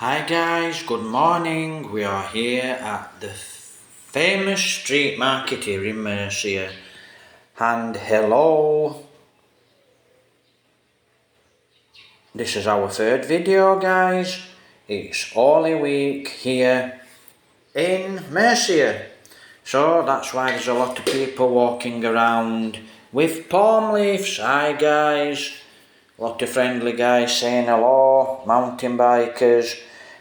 Hi guys, good morning. We are here at the famous street market here in Murcia. And hello. This is our third video, guys. It's Holy Week here in Murcia. So that's why there's a lot of people walking around with palm leaves. Hi guys. A lot of friendly guys saying hello. Mountain bikers.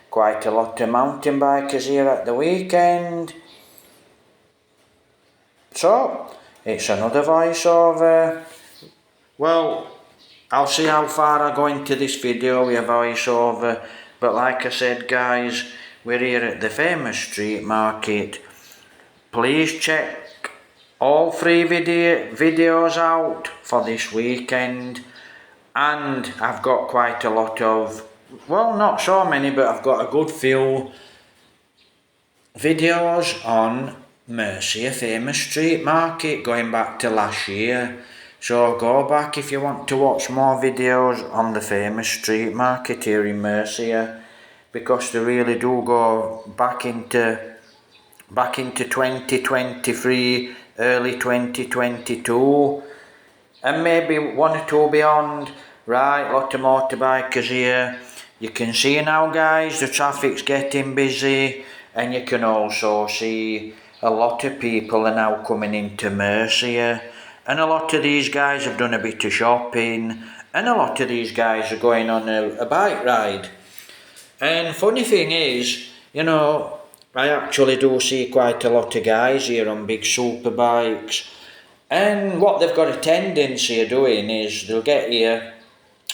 Quite a lot of mountain bikers here at the weekend. So, it's another voiceover. Well, I'll see how far I go into this video with a voiceover. But like I said guys, we're here at the famous street market. Please check all three videos out for this weekend. And I've got quite a lot of, well, not so many, but I've got a good few videos on Murcia famous street market going back to last year. So go back if you want to watch more videos on the famous street market here in Murcia, because they really do go back into 2023, early 2022, and maybe one or two beyond. Right, lot of motorbikers here. You can see now guys, the traffic's getting busy, and you can also see a lot of people are now coming into Murcia, and a lot of these guys have done a bit of shopping, and a lot of these guys are going on a bike ride. And funny thing is, you know, I actually do see quite a lot of guys here on big super bikes, and what they've got a tendency of doing is they'll get here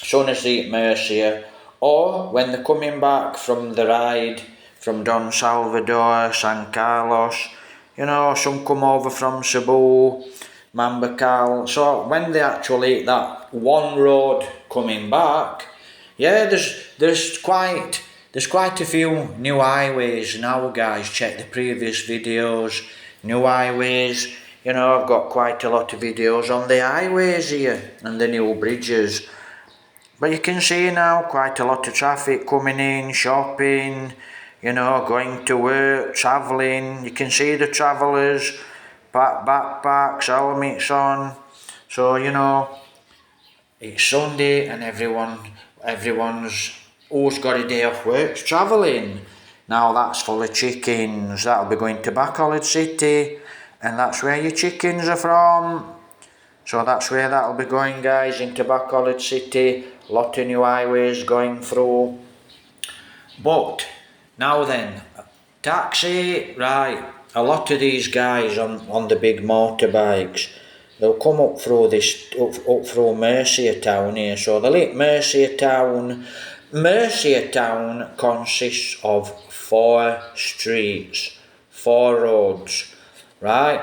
as soon as they hit Murcia, or when they're coming back from the ride from Don Salvador, San Carlos, you know, some come over from Cebu, Mambacal. So when they actually hit that one road coming back, yeah, there's quite a few new highways now guys. Check the previous videos, new highways. You know, I've got quite a lot of videos on the highways here and the new bridges. But you can see now quite a lot of traffic coming in, shopping, you know, going to work, travelling. You can see the travellers, backpacks, helmets on. So, you know, it's Sunday and everyone's who's got a day off work's travelling. Now that's full of chickens. That'll be going to Bacolod City, and that's where your chickens are from. So that's where that'll be going guys, into Bacolod City. Lot of new highways going through. But now then, taxi, right, a lot of these guys on the big motorbikes, they'll come up through up through Murcia town here. So they'll hit Murcia town. Murcia town consists of 4 streets, 4 roads, right?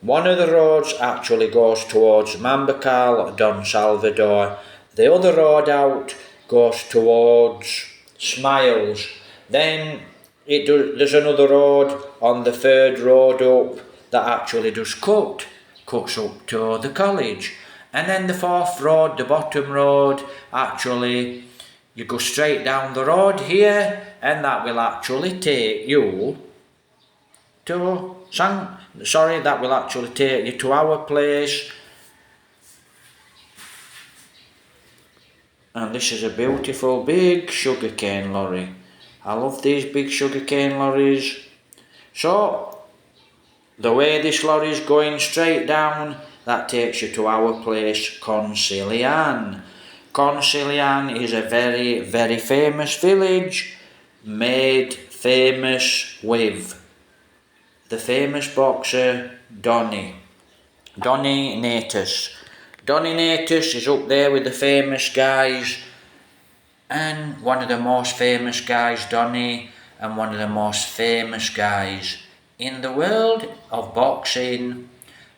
One of the roads actually goes towards Mambacal, Don Salvador. The other road out goes towards Smiles. Then there's another road on the 3rd road up that actually just cuts up to the college. And then the 4th road, the bottom road, actually you go straight down the road here, and that will actually take you to that will actually take you to our place. And this is a beautiful big sugarcane lorry. I love these big sugarcane lorries. So the way this lorry is going straight down, that takes you to our place, Concilian. Concilian is a very, very famous village, made famous with the famous boxer Donny Natus. Donny Natus is up there with the famous guys, and one of the most famous guys, Donny, and one of the most famous guys in the world of boxing,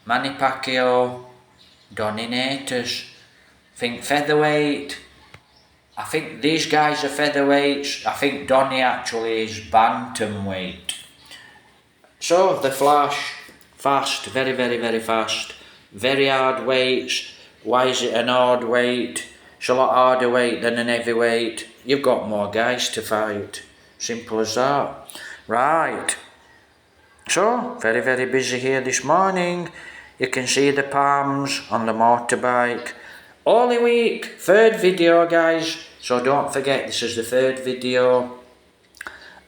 Manny Pacquiao, Donny Natus. Think featherweight. I think these guys are featherweights. I think Donny actually is bantamweight. So the flash, fast, very, very, very fast, very hard weights. Why is it an hard weight? It's a lot harder weight than an heavyweight. You've got more guys to fight. Simple as that. Right. So, very, very busy here this morning. You can see the palms on the motorbike. Holy Week, third video, guys. So don't forget, this is the third video.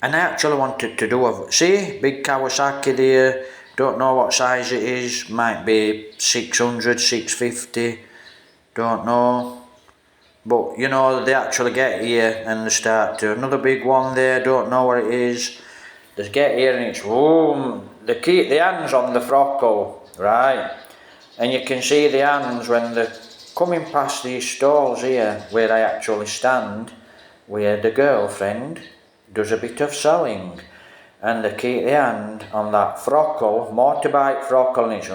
And I actually wanted to do a, see, big Kawasaki there. Don't know what size it is. Might be 600, 650. Don't know. But, you know, they actually get here and they start to. Another big one there, don't know what it is. They get here and it's, boom. They keep the hands on the throttle, right? And you can see the hands when they're coming past these stalls here, where I actually stand, where the girlfriend does a bit of selling. And they keep the hand on that throttle, motorbike throttle, and it's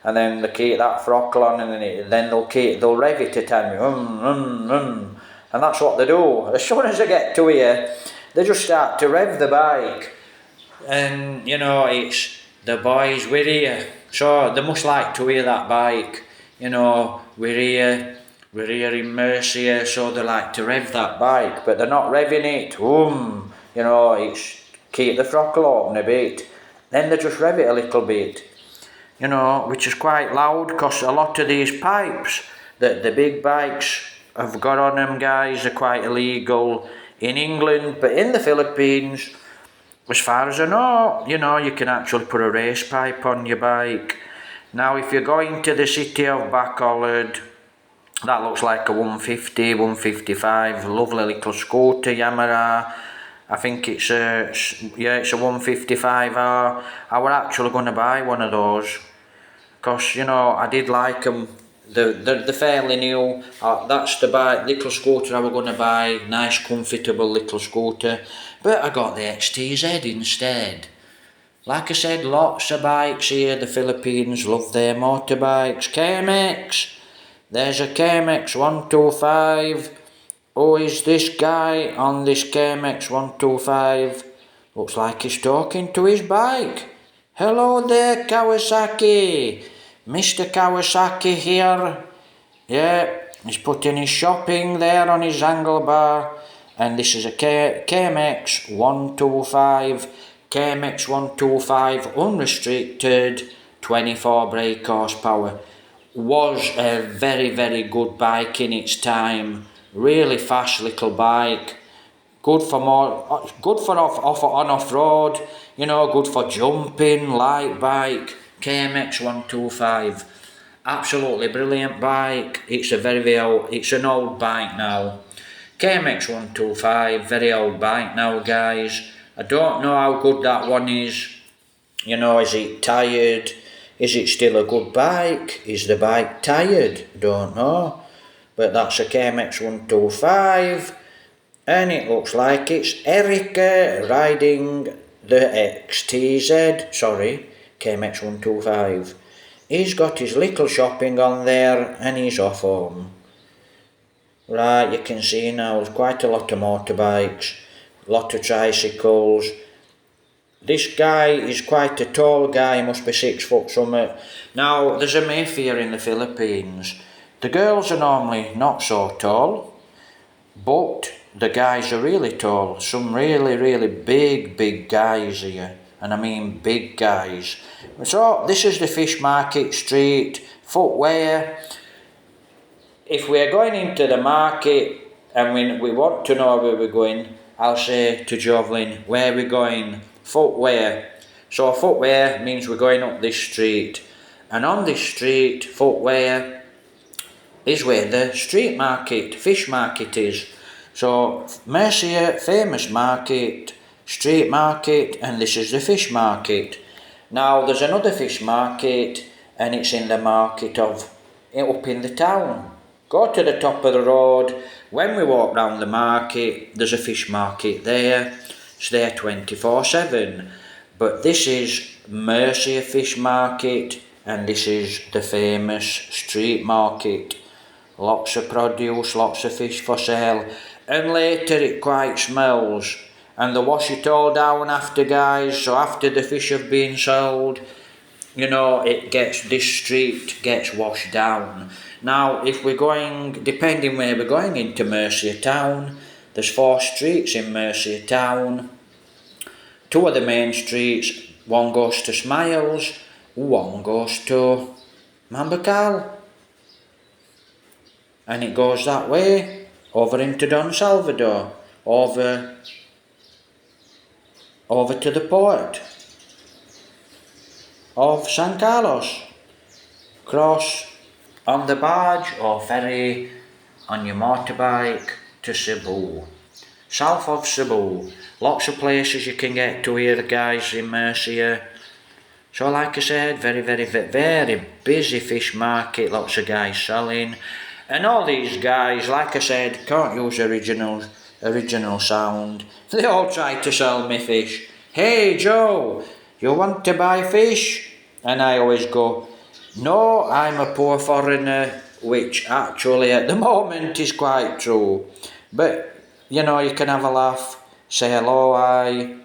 and then they keep that throttle on, and then they'll rev it a time, and that's what they do. As soon as they get to here, they just start to rev the bike, and you know, it's the boys, we're here, so they must like to hear that bike. You know, we're here in Murcia, so they like to rev that bike, but they're not revving it. You know, it's keep the throttle open a bit, then they just rev it a little bit. You know, which is quite loud, because a lot of these pipes that the big bikes have got on them, guys, are quite illegal in England, but in the Philippines, as far as I know, you know, you can actually put a race pipe on your bike. Now, if you're going to the city of Bacolod, that looks like a 150, 155, lovely little scooter, Yamaha. I think it's a 155R. I were actually going to buy one of those, because, you know, I did like them. They're fairly new. That's the little scooter I was going to buy. Nice, comfortable little scooter. But I got the XTZ instead. Like I said, lots of bikes here. The Philippines love their motorbikes. KMX. There's a KMX 125. Who is this guy on this KMX 125? Looks like he's talking to his bike. Hello there, Kawasaki. Mr. Kawasaki here. Yeah, he's putting his shopping there on his angle bar. And this is a KMX 125. KMX 125 unrestricted, 24 brake horsepower. Was a very, very good bike in its time. Really fast little bike. Good for off-road. You know, good for jumping, light bike. KMX 125. Absolutely brilliant bike. It's it's an old bike now. KMX 125, very old bike now, guys. I don't know how good that one is. You know, is it tired? Is it still a good bike? Is the bike tired? Don't know. But that's a KMX 125. And it looks like it's Erica riding the XTZ. Sorry, KMX 125. He's got his little shopping on there and he's off home. Right, you can see now there's quite a lot of motorbikes, a lot of tricycles. This guy is quite a tall guy, he must be 6 foot something. Now, there's a mafia in the Philippines. The girls are normally not so tall, but the guys are really tall. Some really, really big guys here. And I mean big guys. So, this is the Fish Market Street, footwear. If we're going into the market and we want to know where we're going, I'll say to Jovelyn, where are we going? Footwear. So footwear means we're going up this street. And on this street, footwear is where the street market, fish market is. So Murcia, famous market, street market, and this is the fish market. Now there's another fish market and it's in the market of, up in the town. Go to the top of the road. When we walk round the market, there's a fish market there. It's there 24/7. But this is Murcia Fish Market and this is the famous street market. Lots of produce, lots of fish for sale. And later it quite smells. And they wash it all down after, guys. So after the fish have been sold, you know, this street gets washed down. Now, if we're going, depending where we're going into Murcia town, There's 4 streets in Murcia town. 2 of the main streets, one goes to Smiles, one goes to Mambacal. And it goes that way, over into Don Salvador, over to the port of San Carlos. Cross on the barge or ferry on your motorbike to Cebu. South of Cebu. Lots of places you can get to here, guys, in Murcia. So like I said, very busy fish market, lots of guys selling. And all these guys, like I said, can't use original sound. They all try to sell me fish. Hey Joe, you want to buy fish? And I always go, no, I'm a poor foreigner, which actually at the moment is quite true. But, you know, you can have a laugh, say hello, hi.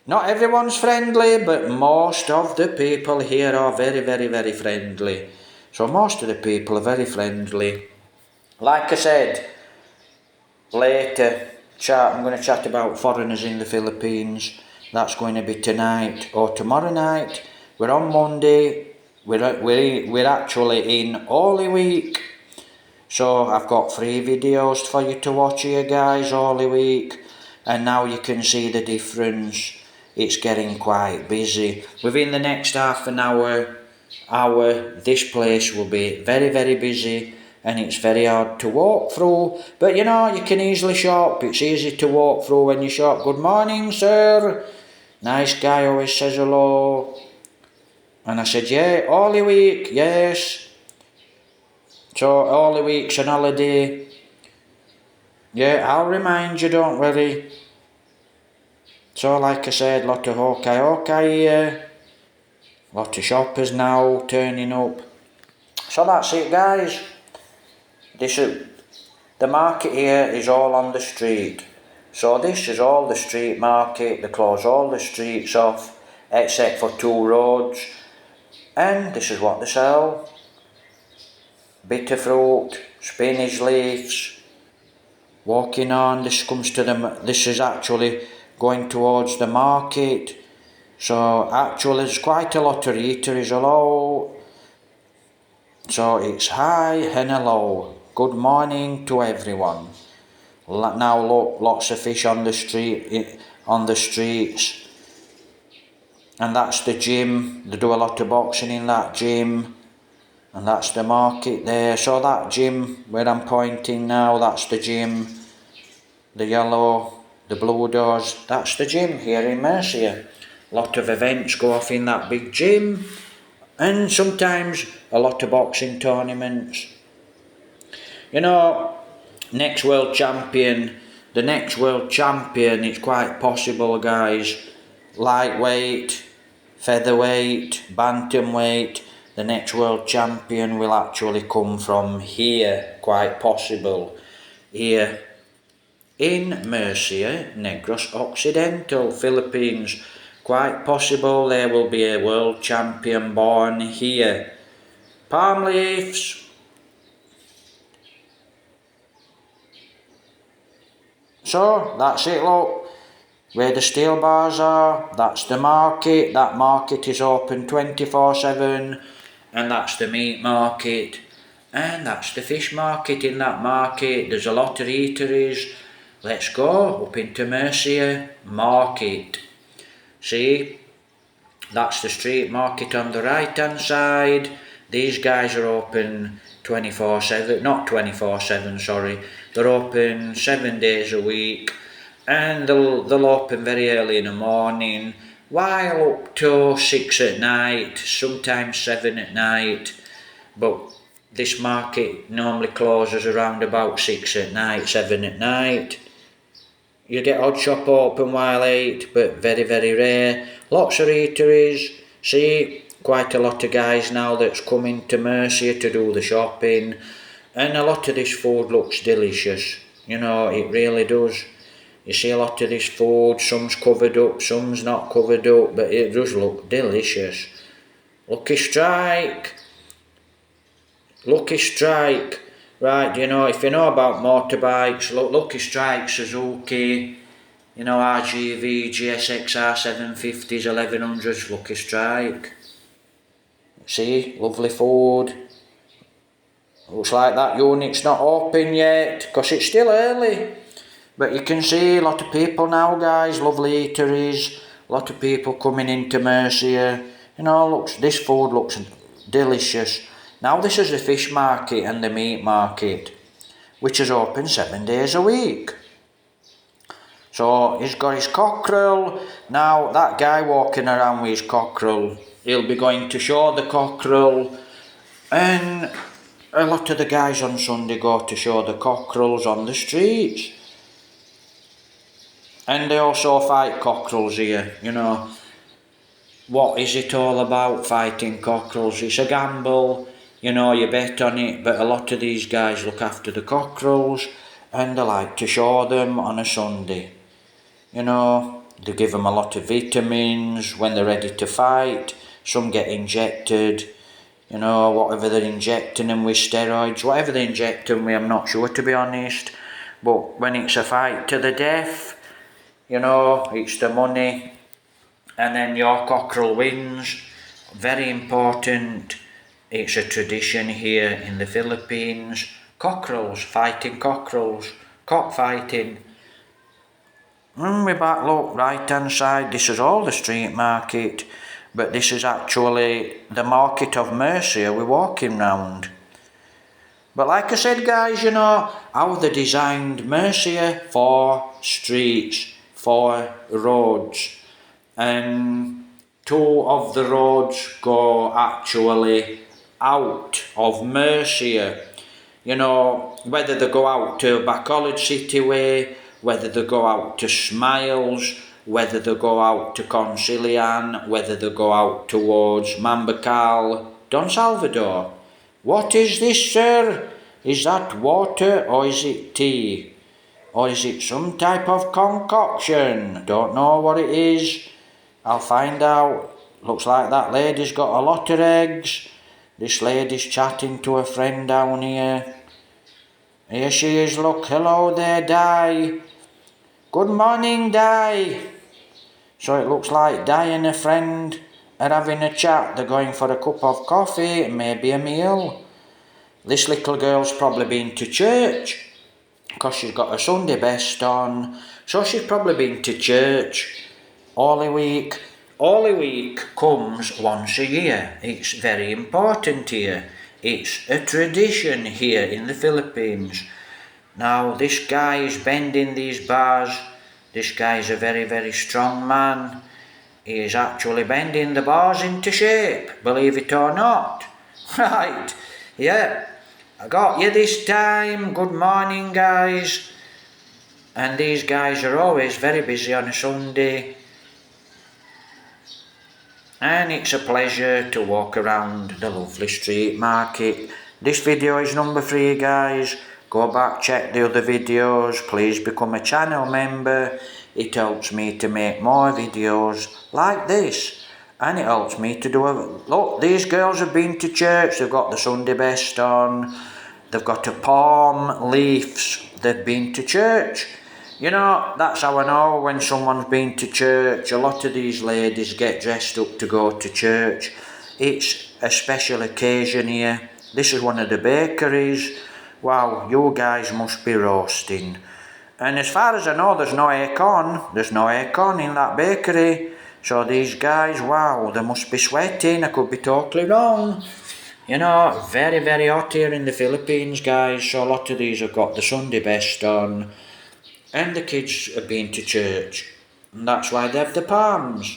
Not everyone's friendly, but most of the people here are very friendly. So most of the people are very friendly. Like I said, later, I'm going to chat about foreigners in the Philippines. That's going to be tonight or tomorrow night. We're on Monday. We're actually in Holy Week. So I've got 3 videos for you to watch here, guys, Holy Week. And now you can see the difference. It's getting quite busy. Within the next half an hour, this place will be very busy, and it's very hard to walk through. But you know, you can easily shop. It's easy to walk through when you shop. Good morning, sir. Nice guy always says hello. And I said, yeah, Holy Week, yes. So Holy Week's an holiday. Yeah, I'll remind you, don't worry. So like I said, lot of hokai here. Lot of shoppers now turning up. So that's it, guys. The market here is all on the street. So this is all the street market. They close all the streets off except for 2 roads. And this is what they sell. Bitter fruit, spinach leaves. Walking on, this is actually going towards the market. So actually there's quite a lot of eateries, hello. So it's hi and hello. Good morning to everyone. Now look, lots of fish on the streets. And that's the gym. They do a lot of boxing in that gym. And that's the market there. So that gym where I'm pointing now, that's the gym. The yellow, the blue doors, that's the gym here in Murcia. Lot of events go off in that big gym. And sometimes a lot of boxing tournaments. You know, the next world champion, it's quite possible, guys. Lightweight, featherweight, bantamweight, the next world champion will actually come from here, quite possible. Here in Murcia Negros Occidental, Philippines. Quite possible there will be a world champion born here. Palm leaves. So that's it, look. Where the steel bars are, that's the market. That market is open 24/7. And that's the meat market. And that's the fish market. In that market there's a lot of eateries. Let's go up into Murcia Market. See, that's the street market on the right hand side. These guys are open 24/7, not 24/7, sorry. They're open 7 days a week, and they'll open very early in the morning, while up to 6 at night, sometimes 7 at night. But this market normally closes around about 6 at night, 7 at night. You get odd shop open while 8, but very rare. Lots of eateries. See, quite a lot of guys now that's coming to Murcia to do the shopping. And a lot of this food looks delicious. You know, it really does. You see a lot of this food, some's covered up, some's not covered up, but it does look delicious. Lucky strike. Lucky strike. Right, you know, if you know about motorbikes, look, Lucky Strike, Suzuki, you know, RGV, GSXR 750s, 1100s, Lucky Strike. See, lovely Ford. Looks like that unit's not open yet, because it's still early. But you can see a lot of people now, guys, lovely eateries, a lot of people coming into Murcia. You know, this food looks delicious. Now this is the fish market and the meat market, which is open 7 days a week. So he's got his cockerel. Now that guy walking around with his cockerel, he'll be going to show the cockerel, and a lot of the guys on Sunday go to show the cockerels on the streets. And they also fight cockerels here, you know. What is it all about, fighting cockerels? It's a gamble, you know, you bet on it, but a lot of these guys look after the cockerels and they like to show them on a Sunday. You know, they give them a lot of vitamins when they're ready to fight. Some get injected, you know, whatever they're injecting them with, steroids, whatever they inject them with, I'm not sure, to be honest. But when it's a fight to the death, you know, it's the money, and then your cockerel wins. Very important. It's a tradition here in the Philippines. Cockerels, fighting cockerels, cockfighting. We're back, look, right hand side, this is all the street market, but this is actually the market of Murcia we're walking round. But like I said, guys, you know, how they designed Murcia for streets, for roads, and 2 of the roads go actually out of Murcia. You know, whether they go out to Bacolod City Way, whether they go out to Smiles, whether they go out to Concilian, whether they go out towards Mambacal, Don Salvador. What is this, sir? Is that water or is it tea? Or is it some type of concoction? Don't know what it is. I'll find out. Looks like that lady's got a lot of eggs. This lady's chatting to a friend down here. Here she is, look. Hello there, Di. Good morning, Di. So it looks like Di and a friend are having a chat. They're going for a cup of coffee and maybe a meal. This little girl's probably been to church, because she's got a Sunday best on. So she's probably been to church. Holy Week. Holy Week comes once a year. It's very important here. It's a tradition here in the Philippines. Now this guy is bending these bars. This guy is a very, very strong man. He is actually bending the bars into shape, believe it or not. Right, yeah, I got you this time. Good morning, guys. And these guys are always very busy on a Sunday. And it's a pleasure to walk around the lovely street market. This video is number 3, guys. Go back, check the other videos. Please become a channel member. It helps me to make more videos like this. And it helps me to do a... Look, these girls have been to church. They've got the Sunday best on. They've got a palm leaves. They've been to church. You know, that's how I know when someone's been to church. A lot of these ladies get dressed up to go to church. It's a special occasion here. This is one of the bakeries. Wow, you guys must be roasting. And as far as I know, there's no aircon. There's no aircon in that bakery. So these guys, wow, they must be sweating. I could be totally wrong. You know, very, very hot here in the Philippines, guys. So a lot of these have got the Sunday best on. And the kids have been to church. And that's why they have the palms.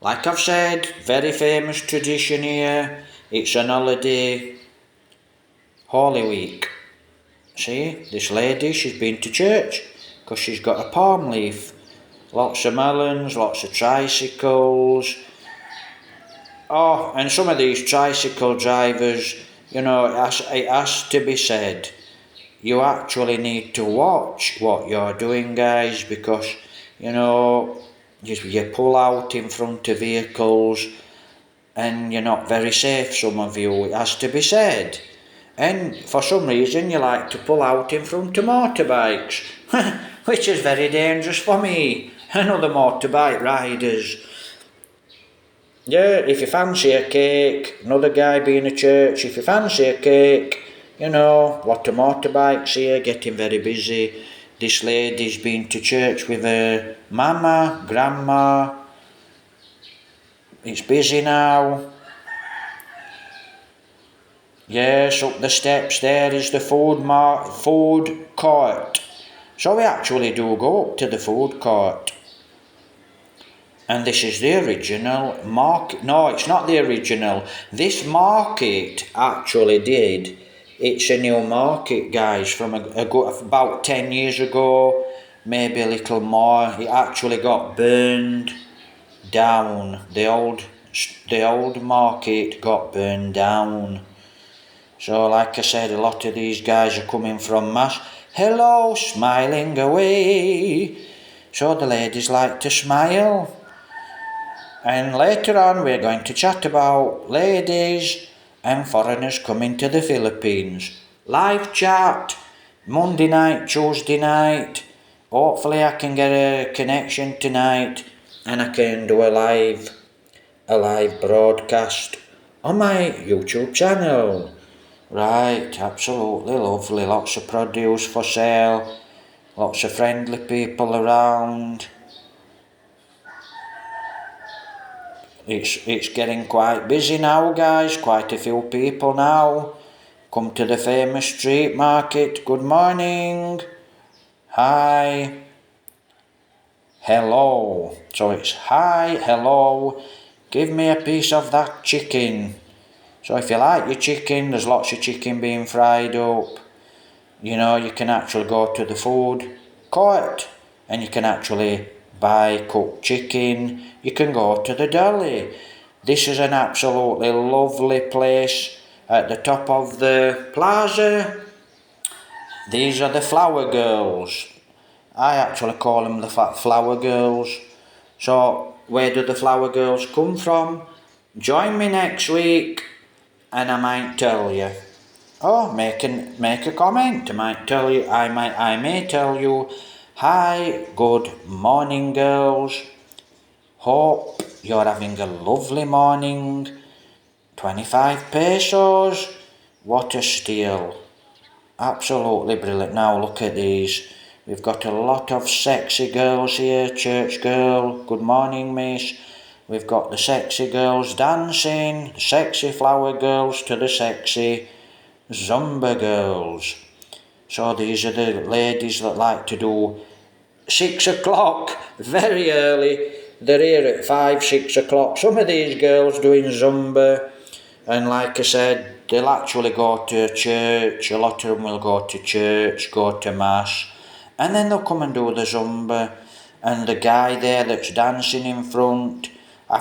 Like I've said, very famous tradition here. It's an holiday. Holy Week. See, this lady, she's been to church because she's got a palm leaf. Lots of melons, lots of tricycles. Oh, and some of these tricycle drivers, you know, it has to be said, you actually need to watch what you're doing, guys, because, you know, you pull out in front of vehicles and you're not very safe, some of you, it has to be said. and for some reason you like to pull out in front of motorbikes, which is very dangerous for me and other motorbike riders. Yeah, if you fancy a cake, another guy being a church, if you fancy a cake, you know, lot of motorbikes here, getting very busy. This lady's been to church with her mama, grandma. It's busy now. Yes, up the steps there is the food court. So we actually do go up to the food court. And this is the original market. No, it's not the original. This market actually did. It's a new market, guys, from about 10 years ago, maybe a little more. It actually got burned down. The old market got burned down. So like I said, a lot of these guys are coming from Mass. Hello, smiling away. So the ladies like to smile. And later on we're going to chat about ladies and foreigners coming to the Philippines. Live chat, Monday night, Tuesday night. Hopefully I can get a connection tonight and I can do a live broadcast on my YouTube channel. Right, absolutely lovely. Lots of produce for sale. Lots of friendly people around. It's getting quite busy now, guys. Quite a few people now. Come to the famous street market. Good morning. Hi. Hello. So it's hi, hello. Give me a piece of that chicken. So if you like your chicken, there's lots of chicken being fried up. You know, you can actually go to the food court and you can actually buy cooked chicken. You can go to the deli. This is an absolutely lovely place at the top of the plaza. These are the flower girls. I actually call them the flower girls. So where do the flower girls come from? Join me next week and I might tell you. Oh, make a comment. I may tell you. Hi, good morning, girls. Hope you're having a lovely morning. 25 pesos. What a steal. Absolutely brilliant. Now look at these. We've got a lot of sexy girls here. Church girl. Good morning, miss. We've got the sexy girls dancing. The sexy flower girls to the sexy Zumba girls. So these are the ladies that like to do 6 o'clock, very early. They're here at 5, 6 o'clock. Some of these girls doing Zumba, and like I said, they'll actually go to church. A lot of them will go to church, go to Mass, and then they'll come and do the Zumba. And the guy there that's dancing in front, I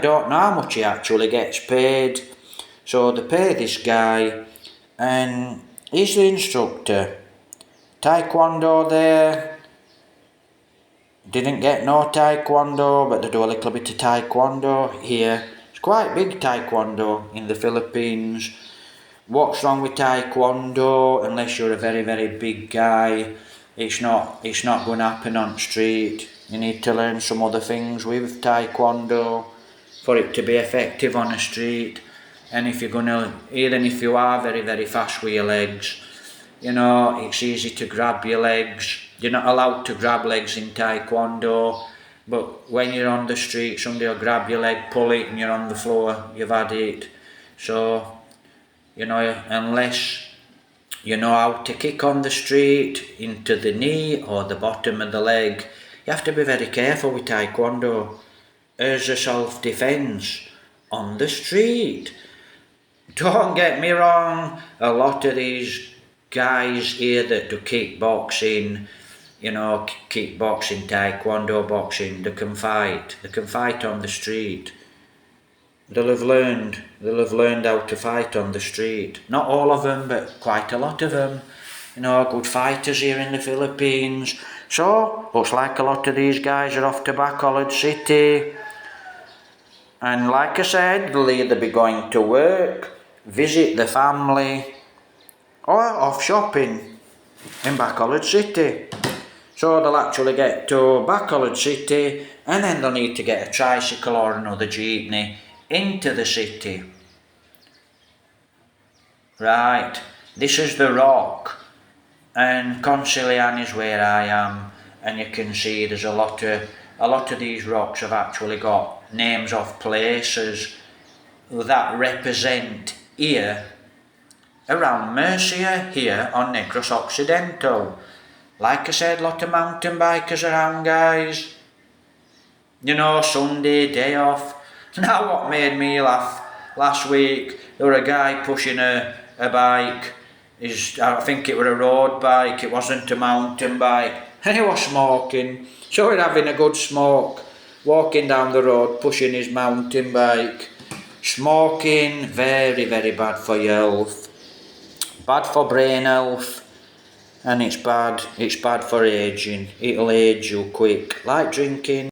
don't know how much he actually gets paid. So they pay this guy, and he's the instructor. Taekwondo there. Didn't get no taekwondo, but they do a little bit of taekwondo here. It's quite big taekwondo in the Philippines. What's wrong with taekwondo? Unless you're a very, very big guy, it's not going to happen on the street. You need to learn some other things with taekwondo for it to be effective on the street. And even if you are very, very fast with your legs, you know, it's easy to grab your legs. You're not allowed to grab legs in taekwondo, but when you're on the street, somebody will grab your leg, pull it, and you're on the floor, you've had it. So, you know, unless you know how to kick on the street into the knee or the bottom of the leg, you have to be very careful with taekwondo as a self-defense on the street. Don't get me wrong, a lot of these guys here that do kickboxing, you know, kickboxing, taekwondo, boxing, they can fight on the street. They'll have learned how to fight on the street. Not all of them, but quite a lot of them. You know, good fighters here in the Philippines. So, looks like a lot of these guys are off to Bacolod City. And like I said, they'll either be going to work, visit the family, or off shopping in Bacolod City. So they'll actually get to Bacolod City and then they'll need to get a tricycle or another jeepney into the city. Right, this is the Rock, and Concilian is where I am, and you can see there's a lot of these rocks have actually got names of places that represent here around Murcia, here on Negros Occidental. Like I said, lot of mountain bikers around, guys. You know, Sunday, day off. Now what made me laugh, last week there were a guy pushing a bike. I think it was a road bike, it wasn't a mountain bike, and he was smoking. So we're having a good smoke, walking down the road, pushing his mountain bike. Smoking, very, very bad for your health. Bad for brain health. And it's bad for aging. It'll age you quick, like drinking.